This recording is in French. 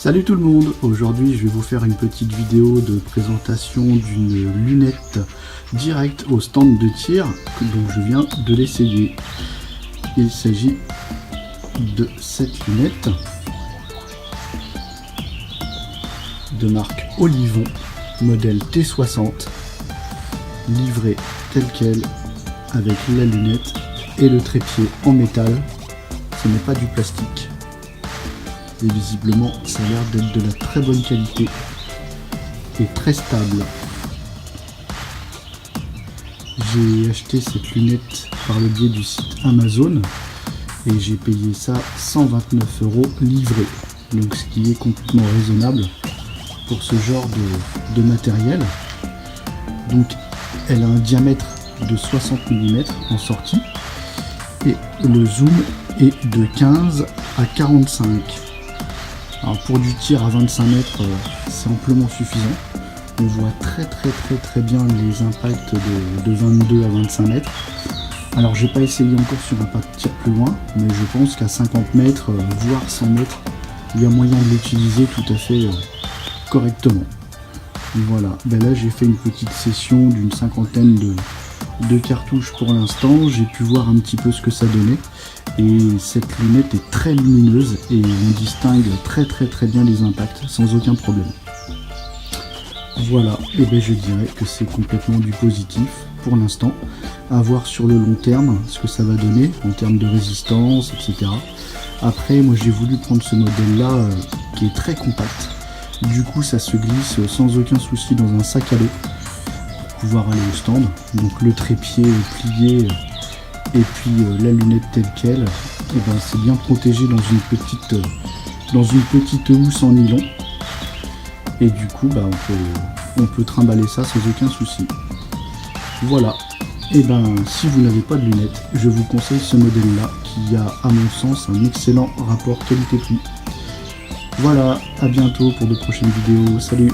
Salut tout le monde, aujourd'hui je vais vous faire une petite vidéo de présentation d'une lunette directe au stand de tir, donc je viens de l'essayer. Il s'agit de cette lunette de marque Olivon, modèle T60, livrée telle quelle avec la lunette et le trépied en métal, ce n'est pas du plastique. Et visiblement ça a l'air d'être de la très bonne qualité et très stable. J'ai acheté cette lunette par le biais du site Amazon et j'ai payé ça 129 € livré, donc ce qui est complètement raisonnable pour ce genre de matériel. Donc elle a un diamètre de 60 mm en sortie et le zoom est de 15 à 45. Alors pour du tir à 25 mètres, c'est amplement suffisant. On voit très bien les impacts de 22 à 25 mètres. Alors j'ai pas essayé encore sur un pas de tir plus loin, mais je pense qu'à 50 mètres, voire 100 mètres, il y a moyen de l'utiliser tout à fait correctement. Voilà, ben là j'ai fait une petite session d'une cinquantaine de cartouches pour l'instant. J'ai pu voir un petit peu ce que ça donnait. Et cette lunette est très lumineuse et on distingue très bien les impacts sans aucun problème. Voilà, et bien je dirais que c'est complètement du positif pour l'instant. À voir sur le long terme ce que ça va donner en termes de résistance, etc. Après, moi j'ai voulu prendre ce modèle là qui est très compact. Du coup ça se glisse sans aucun souci dans un sac à dos pour pouvoir aller au stand. Donc le trépied plié et puis la lunette telle quelle, et ben c'est bien protégé dans une petite housse en nylon. Et du coup bah, on peut trimballer ça sans aucun souci. Voilà, et ben si vous n'avez pas de lunettes, je vous conseille ce modèle là qui a à mon sens un excellent rapport qualité-prix. Voilà, à bientôt pour de prochaines vidéos, salut!